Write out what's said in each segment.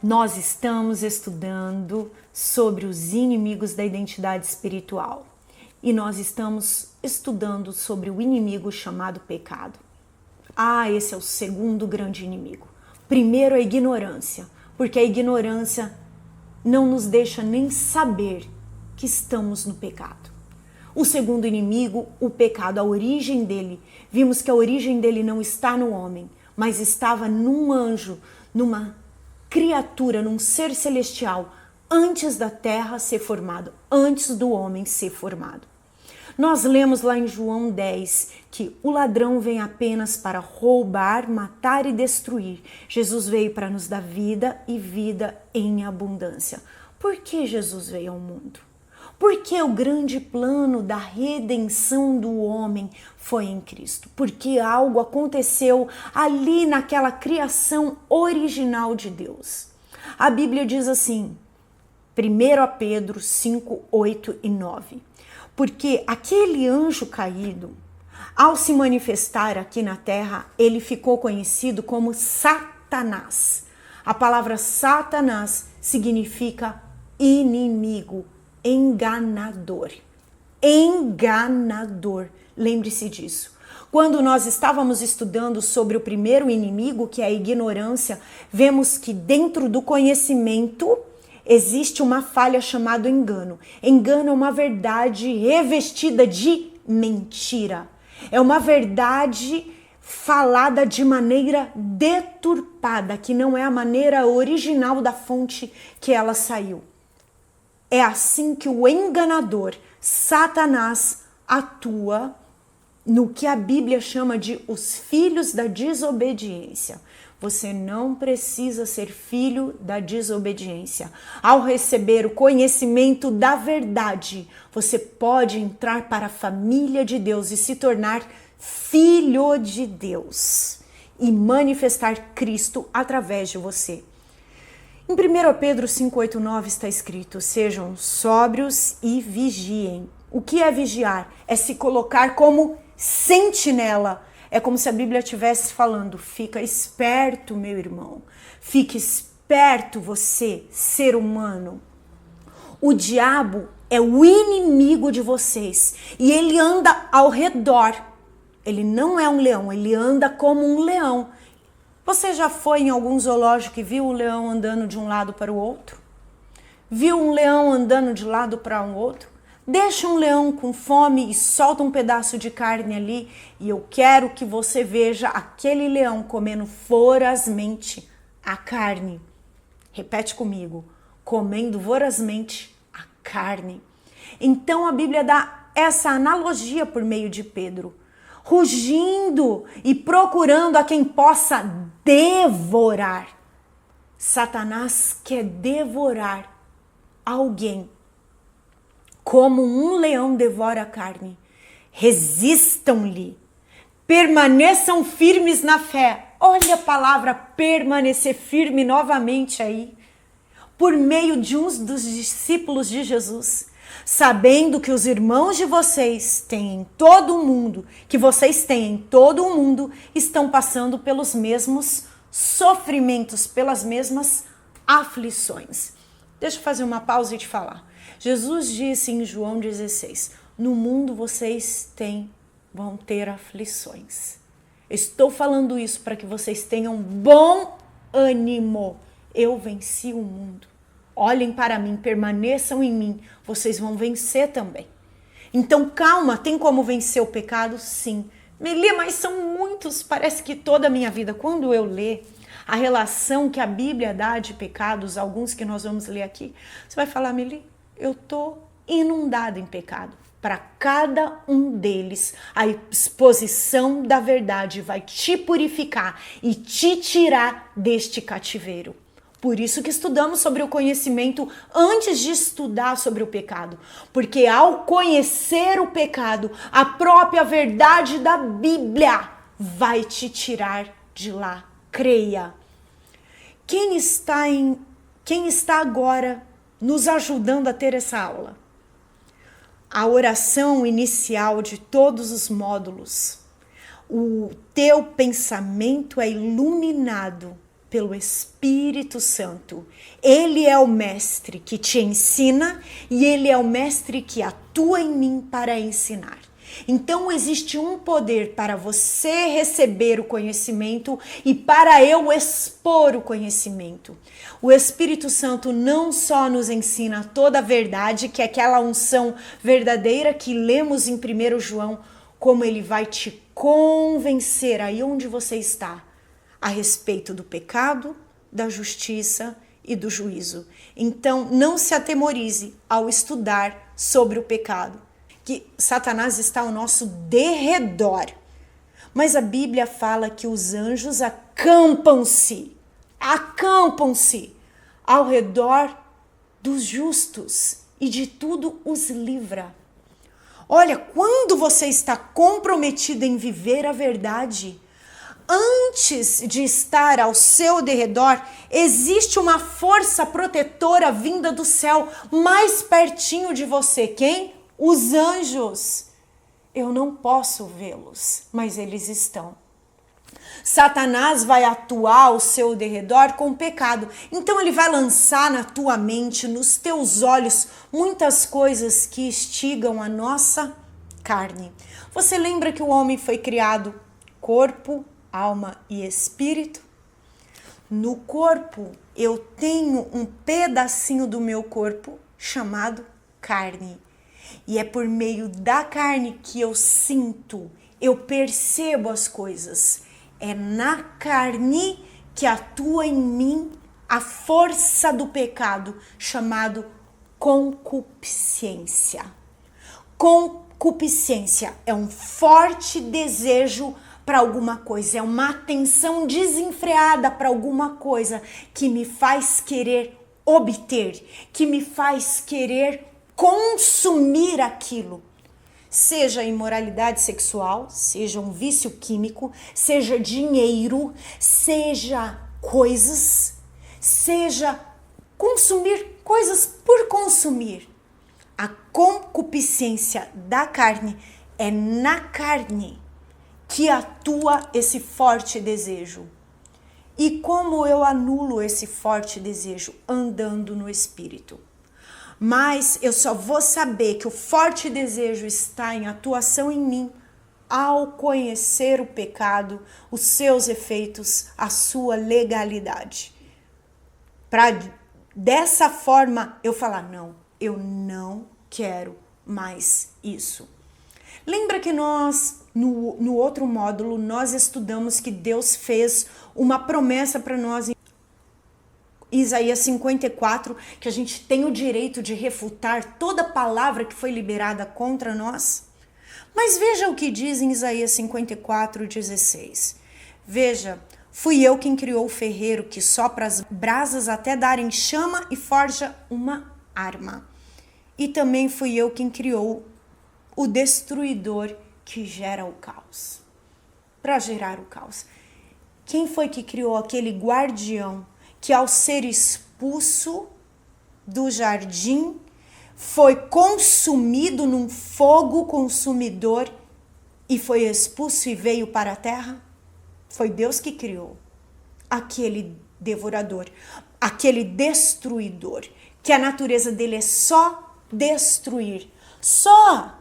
Nós estamos estudando sobre os inimigos da identidade espiritual e nós estamos estudando sobre o inimigo chamado pecado. Esse é o segundo grande inimigo. Primeiro, a ignorância, porque a ignorância não nos deixa nem saber que estamos no pecado. O segundo inimigo, o pecado, a origem dele. Vimos que a origem dele não está no homem, mas estava num anjo, numa criatura, num ser celestial, antes da terra ser formado, antes do homem ser formado. Nós lemos lá em João 10 que o ladrão vem apenas para roubar, matar e destruir. Jesus veio para nos dar vida e vida em abundância. Por que Jesus veio ao mundo? Porque o grande plano da redenção do homem foi em Cristo. Porque algo aconteceu ali naquela criação original de Deus. A Bíblia diz assim, 1 Pedro 5, 8 e 9. Porque aquele anjo caído, ao se manifestar aqui na terra, ele ficou conhecido como Satanás. A palavra Satanás significa inimigo, enganador. Enganador. Lembre-se disso. Quando nós estávamos estudando sobre o primeiro inimigo, que é a ignorância, vemos que dentro do conhecimento existe uma falha chamada engano. Engano é uma verdade revestida de mentira. É uma verdade falada de maneira deturpada, que não é a maneira original da fonte que ela saiu. É assim que o enganador, Satanás, atua no que a Bíblia chama de os filhos da desobediência. Você não precisa ser filho da desobediência. Ao receber o conhecimento da verdade, você pode entrar para a família de Deus e se tornar filho de Deus e manifestar Cristo através de você. Em 1 Pedro 5, 8, 9 está escrito: sejam sóbrios e vigiem. O que é vigiar? É se colocar como sentinela. É como se a Bíblia estivesse falando: fica esperto, meu irmão. Fique esperto, você, ser humano. O diabo é o inimigo de vocês e ele anda ao redor. Ele não é um leão, ele anda como um leão. Você já foi em algum zoológico e viu o leão andando de um lado para o outro? Viu um leão andando de lado para o outro? Deixa um leão com fome e solta um pedaço de carne ali e eu quero que você veja aquele leão comendo vorazmente a carne. Repete comigo, comendo vorazmente a carne. Então a Bíblia dá essa analogia por meio de Pedro, rugindo e procurando a quem possa devorar. Satanás quer devorar alguém. Como um leão devora a carne. Resistam-lhe. Permaneçam firmes na fé. Olha a palavra permanecer firme novamente aí. Por meio de uns dos discípulos de Jesus. Sabendo que os irmãos de vocês têm em todo o mundo, que vocês têm em todo o mundo, estão passando pelos mesmos sofrimentos, pelas mesmas aflições. Deixa eu fazer uma pausa e te falar. Jesus disse em João 16, no mundo vocês vão ter aflições. Estou falando isso para que vocês tenham bom ânimo. Eu venci o mundo. Olhem para mim, permaneçam em mim, vocês vão vencer também. Então calma, tem como vencer o pecado? Sim. Meli, mas são muitos, parece que toda a minha vida, quando eu ler a relação que a Bíblia dá de pecados, alguns que nós vamos ler aqui, você vai falar, Meli, eu estou inundada em pecado. Para cada um deles, a exposição da verdade vai te purificar e te tirar deste cativeiro. Por isso que estudamos sobre o conhecimento antes de estudar sobre o pecado. Porque ao conhecer o pecado, a própria verdade da Bíblia vai te tirar de lá. Creia. Quem está agora nos ajudando a ter essa aula? A oração inicial de todos os módulos. O teu pensamento é iluminado Pelo Espírito Santo. Ele é o mestre que te ensina e ele é o mestre que atua em mim para ensinar. Então existe um poder para você receber o conhecimento e para eu expor o conhecimento. O Espírito Santo não só nos ensina toda a verdade, que é aquela unção verdadeira que lemos em 1 João, como ele vai te convencer aí onde você está, a respeito do pecado, da justiça e do juízo. Então, não se atemorize ao estudar sobre o pecado, que Satanás está ao nosso derredor. Mas a Bíblia fala que os anjos acampam-se ao redor dos justos e de tudo os livra. Olha, quando você está comprometido em viver a verdade, antes de estar ao seu derredor, existe uma força protetora vinda do céu, mais pertinho de você. Quem? Os anjos. Eu não posso vê-los, mas eles estão. Satanás vai atuar ao seu derredor com o pecado. Então ele vai lançar na tua mente, nos teus olhos, muitas coisas que instigam a nossa carne. Você lembra que o homem foi criado corpo, alma e espírito? No corpo, eu tenho um pedacinho do meu corpo chamado carne. E é por meio da carne que eu sinto, eu percebo as coisas. É na carne que atua em mim a força do pecado, chamado concupiscência. Concupiscência é um forte desejo para alguma coisa, é uma atenção desenfreada para alguma coisa que me faz querer obter, que me faz querer consumir aquilo. Seja imoralidade sexual, seja um vício químico, seja dinheiro, seja coisas, seja consumir coisas por consumir. A concupiscência da carne é na carne que atua esse forte desejo. E como eu anulo esse forte desejo? Andando no Espírito. Mas eu só vou saber que o forte desejo está em atuação em mim ao conhecer o pecado, os seus efeitos, a sua legalidade. Para dessa forma eu falar, não, eu não quero mais isso. Lembra que nós, no outro módulo, nós estudamos que Deus fez uma promessa para nós em Isaías 54, que a gente tem o direito de refutar toda palavra que foi liberada contra nós? Mas veja o que diz em Isaías 54, 16. Veja, fui eu quem criou o ferreiro que sopra as brasas até darem chama e forja uma arma. E também fui eu quem criou o destruidor que gera o caos. Para gerar o caos. Quem foi que criou aquele guardião que ao ser expulso do jardim foi consumido num fogo consumidor e foi expulso e veio para a terra? Foi Deus que criou aquele devorador, aquele destruidor, que a natureza dele é só destruir. Só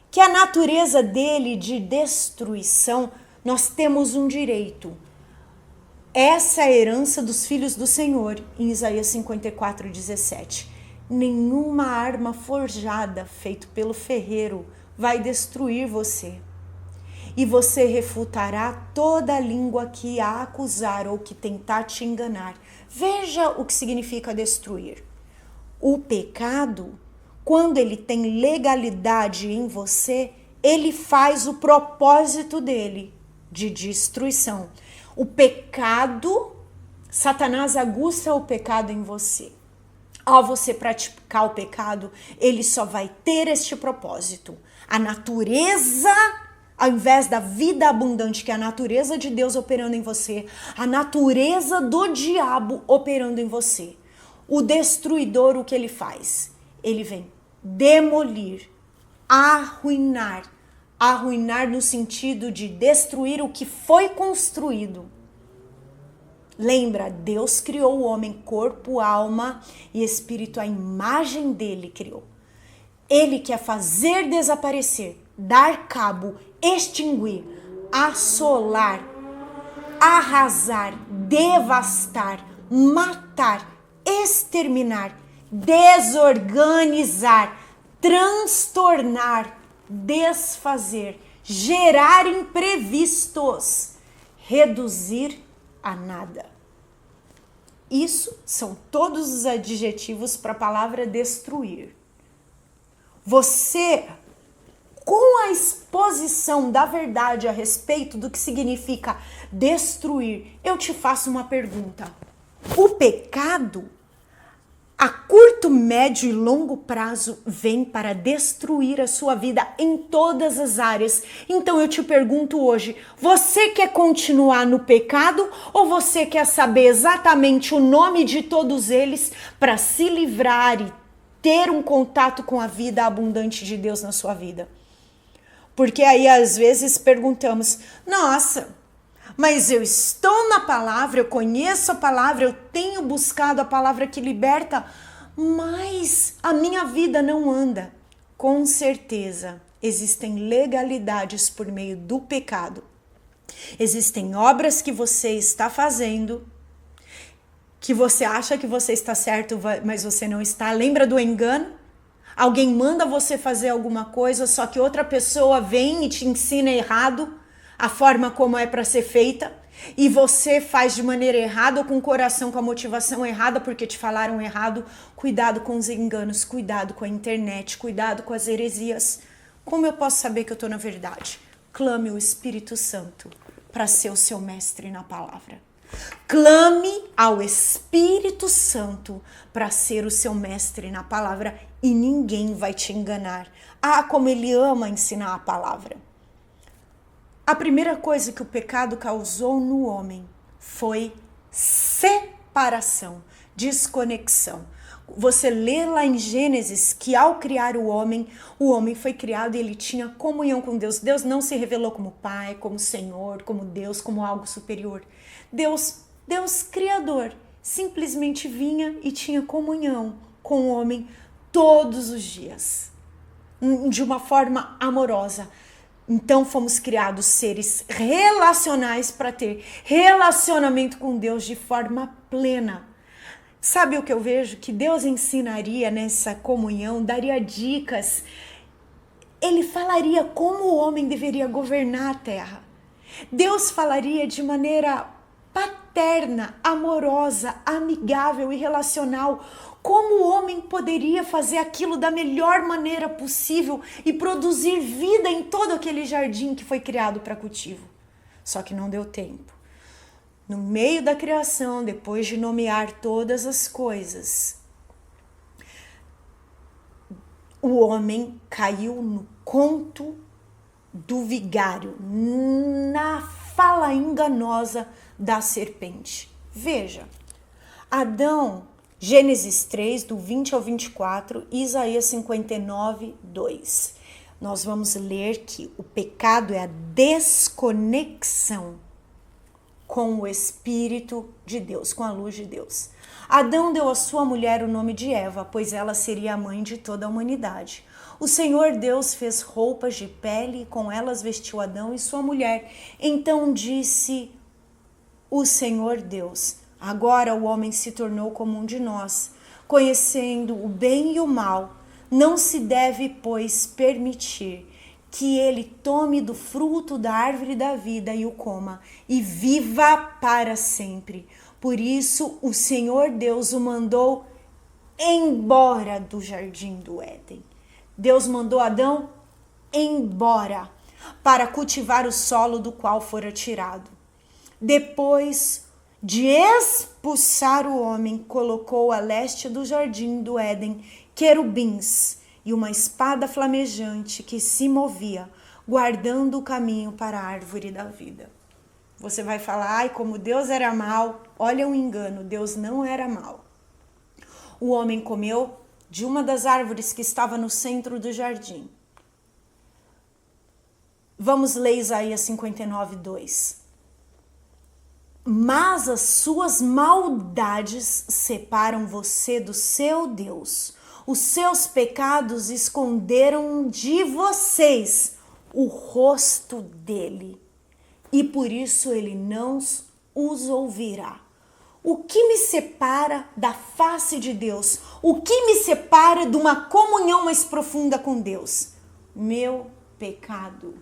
que a natureza dele de destruição, nós temos um direito. Essa é a herança dos filhos do Senhor, em Isaías 54, 17. Nenhuma arma forjada feita pelo ferreiro vai destruir você. E você refutará toda língua que a acusar ou que tentar te enganar. Veja o que significa destruir. O pecado, quando ele tem legalidade em você, ele faz o propósito dele de destruição. O pecado, Satanás aguça o pecado em você. Ao você praticar o pecado, ele só vai ter este propósito. A natureza, ao invés da vida abundante, que é a natureza de Deus operando em você, a natureza do diabo operando em você. O destruidor, o que ele faz? Ele vem demolir, arruinar. Arruinar no sentido de destruir o que foi construído. Lembra, Deus criou o homem corpo, alma e espírito, a imagem dele criou. Ele quer fazer desaparecer, dar cabo, extinguir, assolar, arrasar, devastar, matar, exterminar, desorganizar, transtornar, desfazer, gerar imprevistos, reduzir a nada. Isso são todos os adjetivos para a palavra destruir. Você, com a exposição da verdade a respeito do que significa destruir, eu te faço uma pergunta. O pecado, a curto, médio e longo prazo, vem para destruir a sua vida em todas as áreas. Então eu te pergunto hoje, você quer continuar no pecado ou você quer saber exatamente o nome de todos eles para se livrar e ter um contato com a vida abundante de Deus na sua vida? Porque aí às vezes perguntamos, nossa, mas eu estou na palavra, eu conheço a palavra, eu tenho buscado a palavra que liberta, mas a minha vida não anda. Com certeza, existem legalidades por meio do pecado. Existem obras que você está fazendo, que você acha que você está certo, mas você não está. Lembra do engano? Alguém manda você fazer alguma coisa, só que outra pessoa vem e te ensina errado a forma como é para ser feita, e você faz de maneira errada ou com o coração, com a motivação errada porque te falaram errado. Cuidado com os enganos, cuidado com a internet, cuidado com as heresias. Como eu posso saber que eu estou na verdade? Clame o Espírito Santo para ser o seu mestre na palavra. Clame ao Espírito Santo para ser o seu mestre na palavra e ninguém vai te enganar. Ah, como ele ama ensinar a palavra. A primeira coisa que o pecado causou no homem foi separação, desconexão. Você lê lá em Gênesis que ao criar o homem foi criado e ele tinha comunhão com Deus. Deus não se revelou como Pai, como Senhor, como Deus, como algo superior. Deus Criador, simplesmente vinha e tinha comunhão com o homem todos os dias, de uma forma amorosa. Então fomos criados seres relacionais para ter relacionamento com Deus de forma plena. Sabe o que eu vejo? Que Deus ensinaria nessa comunhão, daria dicas. Ele falaria como o homem deveria governar a terra. Deus falaria de maneira paterna, amorosa, amigável e relacional, como o homem poderia fazer aquilo da melhor maneira possível e produzir vida em todo aquele jardim que foi criado para cultivo. Só que não deu tempo. No meio da criação, depois de nomear todas as coisas, o homem caiu no conto do vigário, na fala enganosa da serpente. Veja, Adão, Gênesis 3, do 20 ao 24, Isaías 59, 2. Nós vamos ler que o pecado é a desconexão com o Espírito de Deus, com a luz de Deus. Adão deu à sua mulher o nome de Eva, pois ela seria a mãe de toda a humanidade. O Senhor Deus fez roupas de pele e com elas vestiu Adão e sua mulher. Então disse o Senhor Deus: agora o homem se tornou como um de nós, conhecendo o bem e o mal. Não se deve, pois, permitir que ele tome do fruto da árvore da vida e o coma, e viva para sempre. Por isso o Senhor Deus o mandou embora do jardim do Éden. Deus mandou Adão embora para cultivar o solo do qual fora tirado. Depois de expulsar o homem, colocou a leste do jardim do Éden querubins e uma espada flamejante que se movia, guardando o caminho para a árvore da vida. Você vai falar, ai, como Deus era mau. Olha o engano, Deus não era mau. O homem comeu de uma das árvores que estava no centro do jardim. Vamos ler Isaías 59, 2. Mas as suas maldades separam você do seu Deus. Os seus pecados esconderam de vocês o rosto dele. E por isso ele não os ouvirá. O que me separa da face de Deus? O que me separa de uma comunhão mais profunda com Deus? Meu pecado.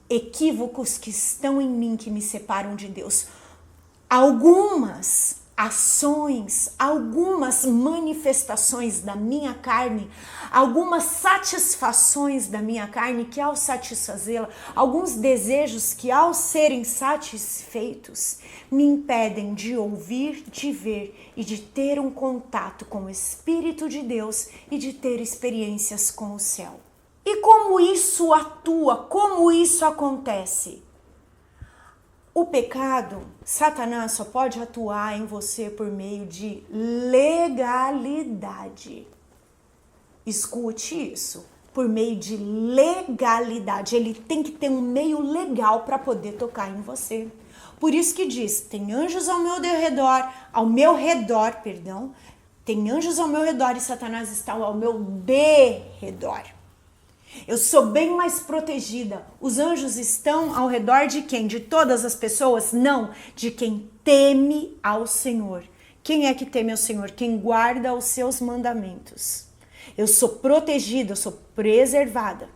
Equívocos que estão em mim que me separam de Deus. Algumas ações, algumas manifestações da minha carne, algumas satisfações da minha carne que ao satisfazê-la, alguns desejos que ao serem satisfeitos, me impedem de ouvir, de ver e de ter um contato com o Espírito de Deus e de ter experiências com o céu. E como isso atua, como isso acontece? O pecado, Satanás só pode atuar em você por meio de legalidade. Escute isso, por meio de legalidade. Ele tem que ter um meio legal para poder tocar em você. Por isso que diz, tem anjos ao meu redor, tem anjos ao meu redor e Satanás está ao meu derredor. Eu sou bem mais protegida. Os anjos estão ao redor de quem? De todas as pessoas? Não, de quem teme ao Senhor. Quem é que teme ao Senhor? Quem guarda os seus mandamentos. Eu sou protegida, eu sou preservada.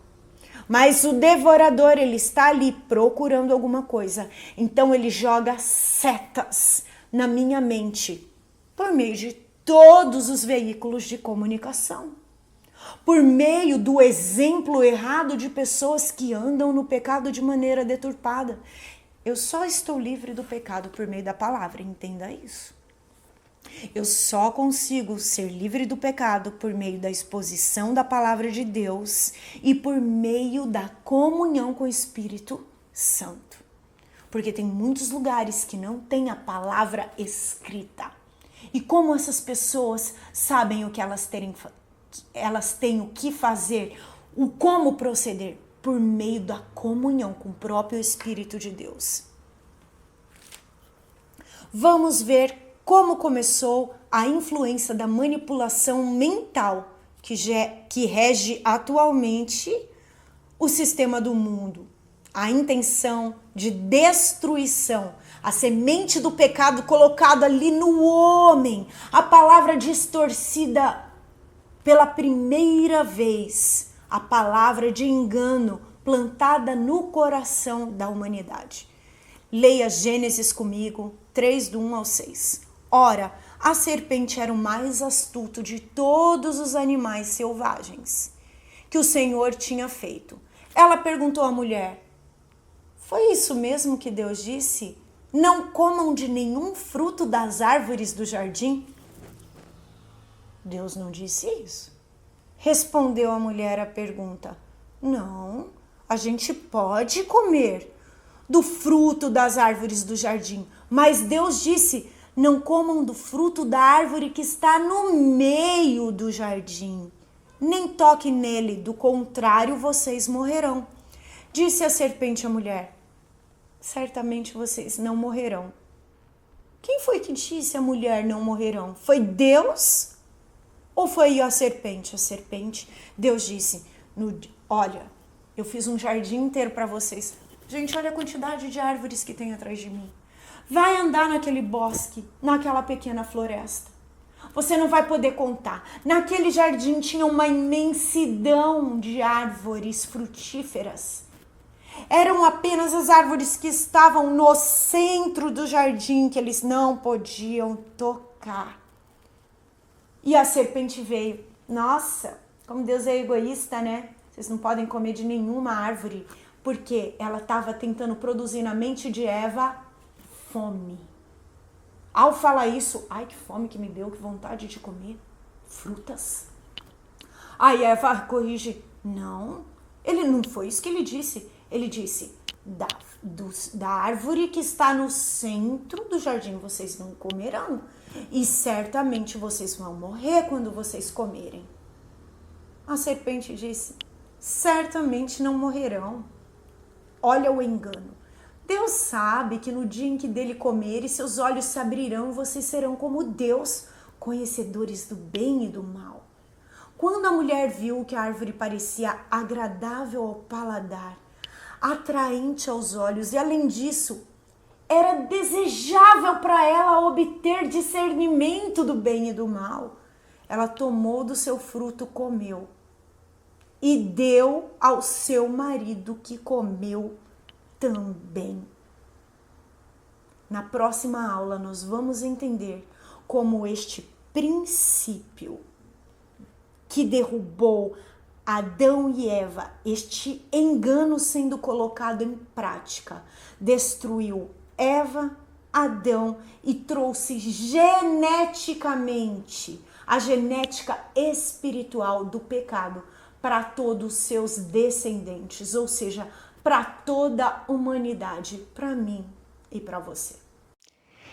Mas o devorador, ele está ali procurando alguma coisa. Então ele joga setas na minha mente por meio de todos os veículos de comunicação. Por meio do exemplo errado de pessoas que andam no pecado de maneira deturpada. Eu só estou livre do pecado por meio da palavra, entenda isso. Eu só consigo ser livre do pecado por meio da exposição da palavra de Deus e por meio da comunhão com o Espírito Santo. Porque tem muitos lugares que não tem a palavra escrita. E como essas pessoas sabem o que elas têm o que fazer, o como proceder, por meio da comunhão com o próprio Espírito de Deus. Vamos ver como começou a influência da manipulação mental que rege atualmente o sistema do mundo. A intenção de destruição, a semente do pecado colocada ali no homem, a palavra distorcida pela primeira vez, a palavra de engano plantada no coração da humanidade. Leia Gênesis comigo, 3, do 1 ao 6. Ora, a serpente era o mais astuto de todos os animais selvagens que o Senhor tinha feito. Ela perguntou à mulher, foi isso mesmo que Deus disse? Não comam de nenhum fruto das árvores do jardim? Deus não disse isso. Respondeu a mulher a pergunta. Não, a gente pode comer do fruto das árvores do jardim. Mas Deus disse, não comam do fruto da árvore que está no meio do jardim. Nem toquem nele, do contrário vocês morrerão. Disse a serpente à mulher, certamente vocês não morrerão. Quem foi que disse a mulher não morrerão? Foi Deus? Ou foi a serpente? A serpente, Deus disse, olha, eu fiz um jardim inteiro para vocês. Gente, olha a quantidade de árvores que tem atrás de mim. Vai andar naquele bosque, naquela pequena floresta. Você não vai poder contar. Naquele jardim tinha uma imensidão de árvores frutíferas. Eram apenas as árvores que estavam no centro do jardim que eles não podiam tocar. E a serpente veio. Nossa, como Deus é egoísta, né? Vocês não podem comer de nenhuma árvore, porque ela estava tentando produzir na mente de Eva fome. Ao falar isso, ai que fome que me deu, que vontade de comer frutas. Aí Eva corrige, não, ele não foi isso que ele disse. Ele disse, da árvore que está no centro do jardim vocês não comerão. E certamente vocês vão morrer quando vocês comerem. A serpente disse, certamente não morrerão. Olha o engano. Deus sabe que no dia em que dele comeres, seus olhos se abrirão e vocês serão como Deus, conhecedores do bem e do mal. Quando a mulher viu que a árvore parecia agradável ao paladar, atraente aos olhos e, além disso, era desejável para ela obter discernimento do bem e do mal, ela tomou do seu fruto, comeu e deu ao seu marido, que comeu também. Na próxima aula nós vamos entender como este princípio que derrubou Adão e Eva, este engano sendo colocado em prática, destruiu Eva, Adão e trouxe geneticamente a genética espiritual do pecado para todos os seus descendentes, ou seja, para toda a humanidade, para mim e para você.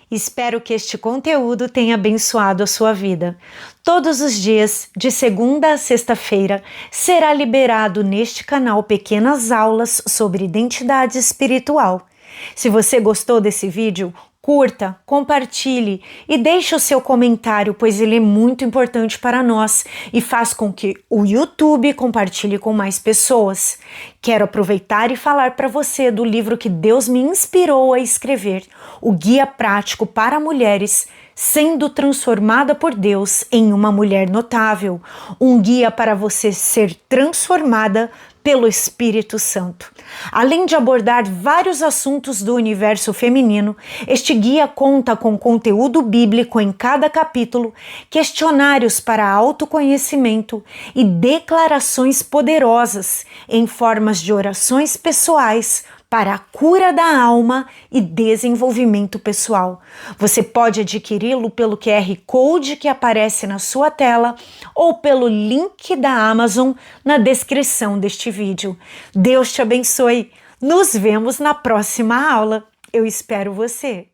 Espero que este conteúdo tenha abençoado a sua vida. Todos os dias, de segunda a sexta-feira, será liberado neste canal pequenas aulas sobre identidade espiritual. Se você gostou desse vídeo, curta, compartilhe e deixe o seu comentário, pois ele é muito importante para nós e faz com que o YouTube compartilhe com mais pessoas. Quero aproveitar e falar para você do livro que Deus me inspirou a escrever, o Guia Prático para Mulheres, Sendo Transformada por Deus em uma Mulher Notável, um guia para você ser transformada pelo Espírito Santo. Além de abordar vários assuntos do universo feminino, este guia conta com conteúdo bíblico em cada capítulo, questionários para autoconhecimento e declarações poderosas em formas de orações pessoais para a cura da alma e desenvolvimento pessoal. Você pode adquiri-lo pelo QR Code que aparece na sua tela ou pelo link da Amazon na descrição deste vídeo. Deus te abençoe. Nos vemos na próxima aula. Eu espero você.